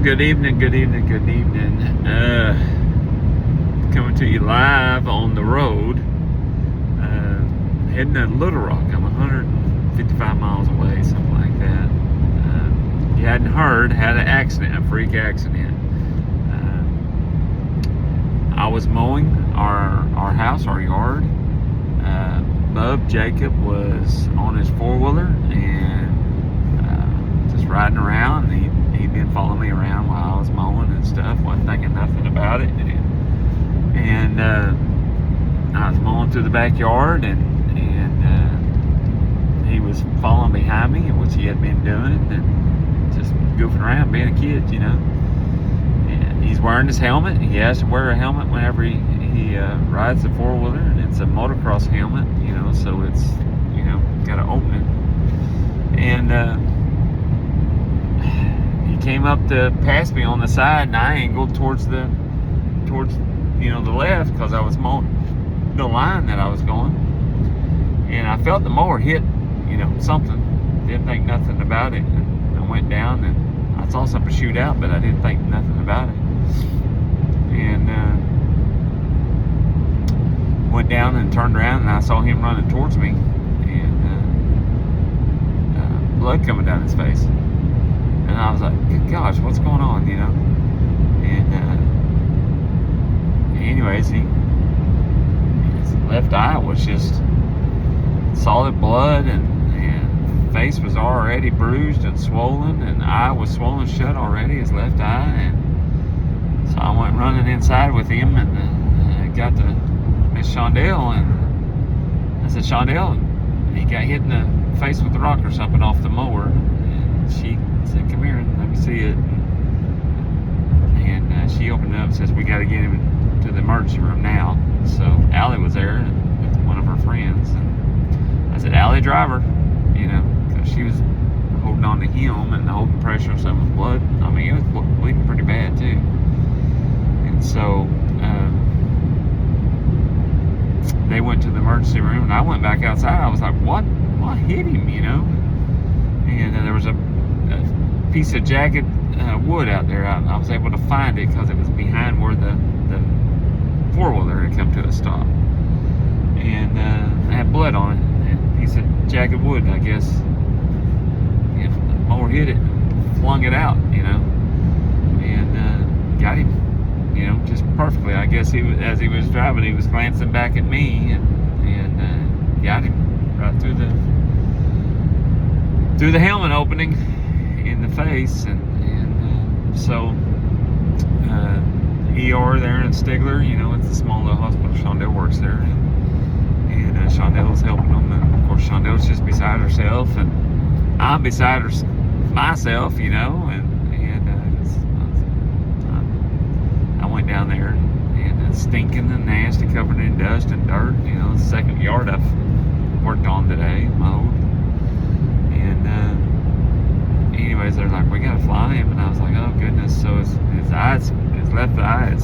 good evening. Coming to you live on the road, heading to Little Rock. I'm 155 miles away, something like that. You hadn't heard, had an accident, a freak accident. I was mowing our house, our yard. Bub Jacob was on his four-wheeler and just riding around. He'd been following me around while I was mowing and stuff. Wasn't thinking nothing about it. And I was mowing through the backyard, and he was following behind me, which he had been doing, and just goofing around, being a kid, you know. And he's wearing his helmet. He has to wear a helmet whenever he rides the four-wheeler, and it's a motocross helmet, you know, so it's, you know, got an opening. And he came up to pass me on the side, and I angled towards you know, the left, because I was mowing the line that I was going, and I felt the mower hit, you know, something. Didn't think nothing about it, and I went down, and I saw something shoot out, but I didn't think nothing about it. And went down and turned around, and I saw him running towards me, and blood coming down his face. And I was like, good gosh, what's going on, you know? And anyways, his left eye was just solid blood, and face was already bruised and swollen, and eye was swollen shut already, his left eye. And so I went running inside with him, and got to Miss Shondell, and I said, Shondell, he got hit in the face with a rock or something off the mower. And she said, come here and let me see it. And she opened it up and says, we got to get him to the emergency room now. So Allie was there with one of her friends, and I said, Allie, driver, you know, because she was holding on to him and holding pressure on some of the blood. I mean, it was bleeding pretty bad too. And so they went to the emergency room, and I went back outside. I was like, what hit him, you know? And there was a piece of jagged wood out there. I was able to find it because it was behind where the four-wheeler had come to a stop. And it had blood on it. And a piece of jagged wood, I guess. You know, the mower hit it and flung it out, you know. And got him, you know, just perfectly. I guess as he was driving, he was glancing back at me, and got him right through the helmet opening in the face. And so ER there in Stigler, you know, it's a small little hospital. Shondell works there, and Shondell's helping them, and of course Shondell's just beside herself, and I'm beside myself, you know, and I went down there, and it's stinking and nasty, covered in dust and dirt. You know, it's the second yard I've worked on today, mowed. And anyways, they're like, we gotta fly him, and I was like, oh goodness. So his left eye,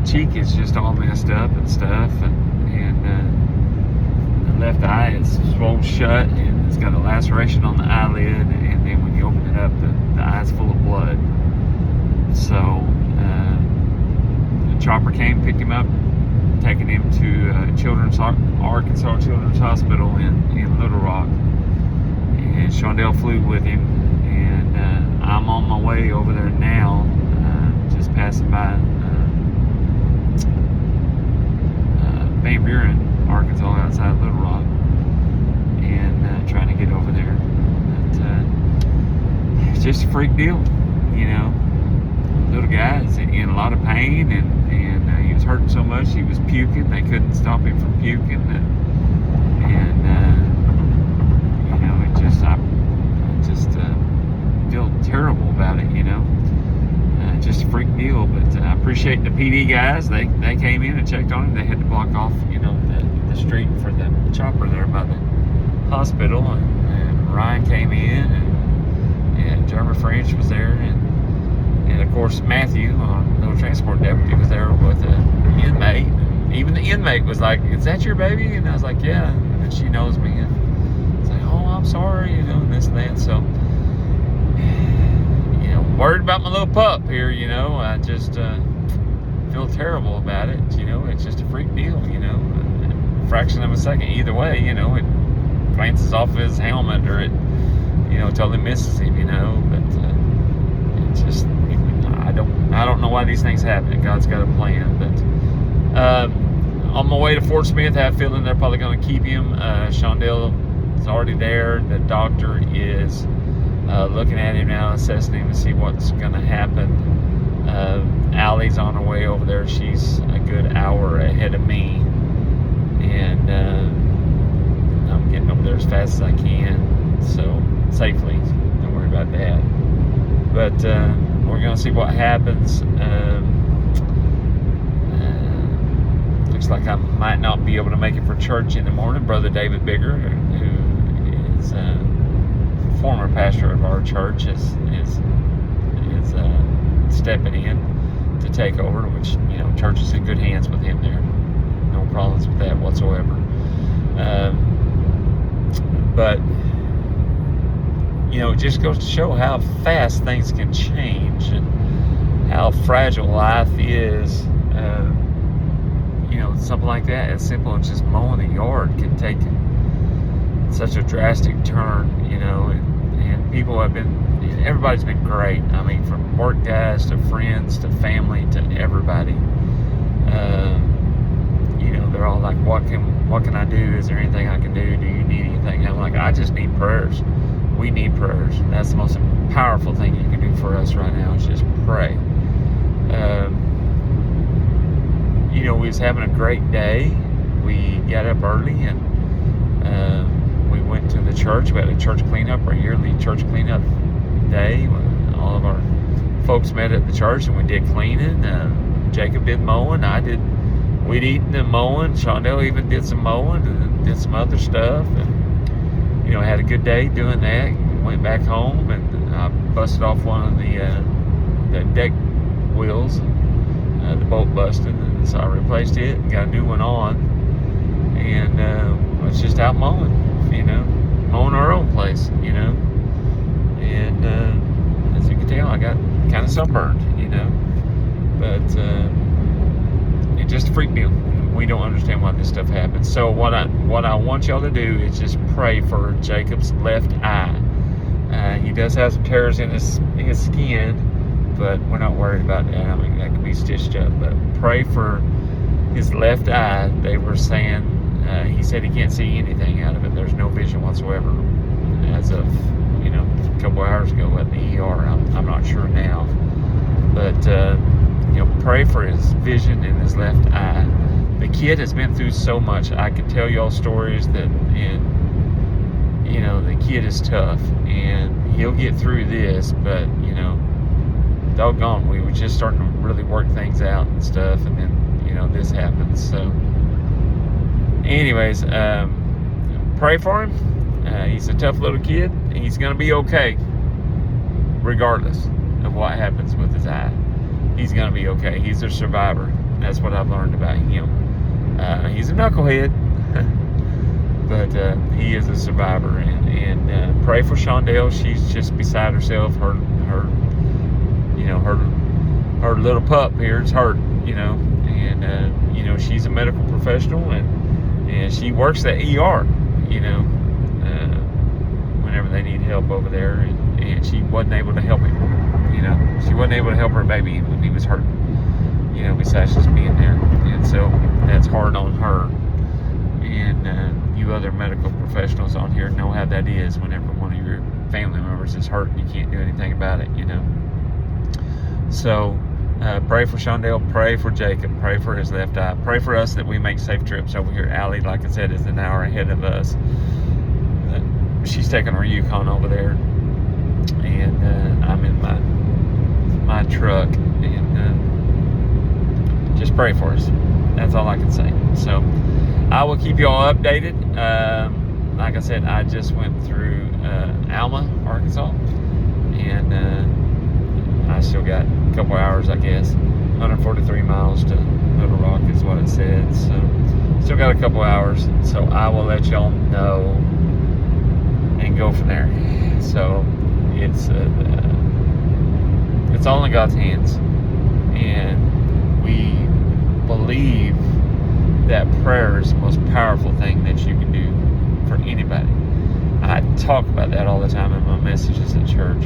the cheek is just all messed up and stuff, and the left eye is swollen shut, and it's got a laceration on the eyelid, and then when you open it up, the eye's full of blood. So the chopper came, picked him up, taking him to Arkansas Children's Hospital in Little Rock, and Shondell flew with him, and I'm on my way over there now, just passing by Van Buren, Arkansas, outside Little Rock, and trying to get over there. But it's just a freak deal, you know. Little guy is in a lot of pain, and he was hurting so much he was puking. They couldn't stop him from puking, and you know, I just feel terrible about it, you know. Just a freak deal. But I appreciate the PD guys. They came in and checked on him. They had to block off, you know, the street for the chopper there by the hospital, and Ryan came in, and Jeremy French was there, and of course Matthew, no transport deputy, was there with the inmate. Even the inmate was like, is that your baby? And I was like, yeah. And she knows me, and it's like, oh, I'm sorry, you know, and this and that. So worried about my little pup here, you know. I just feel terrible about it, you know. It's just a freak deal, you know. A fraction of a second, either way, you know, it glances off his helmet or it, you know, totally misses him, you know. But it just, I don't know why these things happen. God's got a plan. But on my way to Fort Smith, I have a feeling they're probably going to keep him. Shondell is already there. The doctor is looking at him now, assessing him to see what's going to happen. Allie's on her way over there. She's a good hour ahead of me. And I'm getting over there as fast as I can. So, safely. Don't worry about that. But we're going to see what happens. Looks like I might not be able to make it for church in the morning. Brother David Bigger, who is a former pastor of our church, is stepping in to take over, which, you know, church is in good hands with him there. No problems with that whatsoever. But, you know, it just goes to show how fast things can change and how fragile life is. You know, something like that, as simple as just mowing the yard, can take such a drastic turn, you know, and people have been, everybody's been great. I mean, from work guys to friends to family to everybody. You know, they're all like, what can I do? Is there anything I can do? Do you need anything? I'm like, I just need prayers. We need prayers. That's the most powerful thing you can do for us right now, is just pray. You know, we was having a great day. We got up early and we went to the church. We had a church cleanup, our yearly church cleanup day. All of our folks met at the church and we did cleaning. Jacob did mowing. We'd eaten and mowing. Shondell even did some mowing and did some other stuff. And, you know, had a good day doing that. Went back home and I busted off one of the deck wheels. The bolt busted, and so I replaced it and got a new one on, and was just out mowing, you know, mowing our own place, you know, and as you can tell, I got kind of sunburned, you know, but it's just a freak deal. We don't understand why this stuff happens. So what I want y'all to do is just pray for Jacob's left eye. He does have some tears in his skin, but we're not worried about that. I mean, that can be stitched up. But pray for his left eye. They were saying, he said he can't see anything out of it. There's no vision whatsoever as of, you know, a couple hours ago at the ER. I'm not sure now. But, you know, pray for his vision in his left eye. The kid has been through so much. I could tell y'all stories that, and, you know, the kid is tough. And he'll get through this, but, you know, doggone, we were just starting to really work things out and stuff, and then, you know, this happens. So anyways, pray for him. He's a tough little kid. He's gonna be okay regardless of what happens with his eye. He's gonna be okay. He's a survivor. That's what I've learned about him. He's a knucklehead, but he is a survivor. And pray for Shondell. She's just beside herself. Her you know, her little pup here is hurt, you know, and, you know, she's a medical professional and she works the ER, you know, whenever they need help over there, and she wasn't able to help him, you know, she wasn't able to help her baby when he was hurt, you know, besides just being there, and so that's hard on her, and you other medical professionals on here know how that is whenever one of your family members is hurt and you can't do anything about it, you know. So pray for Shondell, pray for Jacob, pray for his left eye, pray for us that we make safe trips over here. Allie, like I said, is an hour ahead of us. She's taking her Yukon over there, and I'm in my truck, and just pray for us. That's all I can say. So I will keep you all updated. Like I said, I just went through Alma, Arkansas, and I still got a couple hours, I guess. 143 miles to Little Rock is what it said. So, still got a couple hours. So, I will let y'all know and go from there. So, it's It's all in God's hands. And we believe that prayer is the most powerful thing that you can do for anybody. I talk about that all the time in my messages at church.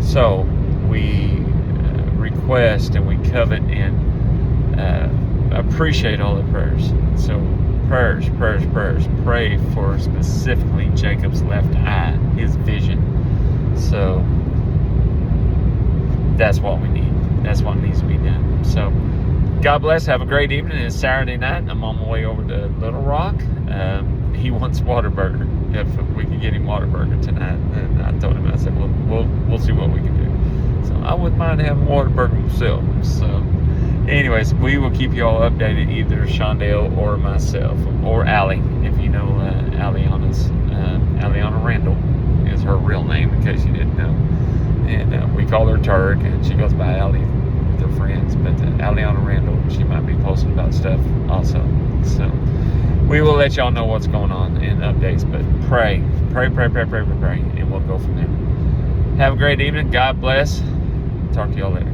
So we request and we covet and appreciate all the prayers. So prayers. Pray for specifically Jacob's left eye, his vision. So that's what we need. That's what needs to be done. So God bless. Have a great evening. It's Saturday night. I'm on my way over to Little Rock. He wants Whataburger. If we can get him Whataburger tonight, and I told him, I said, we'll see what we can do. So I wouldn't mind having Whataburger myself. So, anyways, we will keep you all updated, either Shondale or myself or Allie, if you know Aliana Randall is her real name, in case you didn't know. And we call her Turk, and she goes by Allie with her friends. But Aliana Randall, she might be posting about stuff also. So we will let y'all know what's going on in updates. But pray, and we'll go from there. Have a great evening. God bless. Talk to y'all later.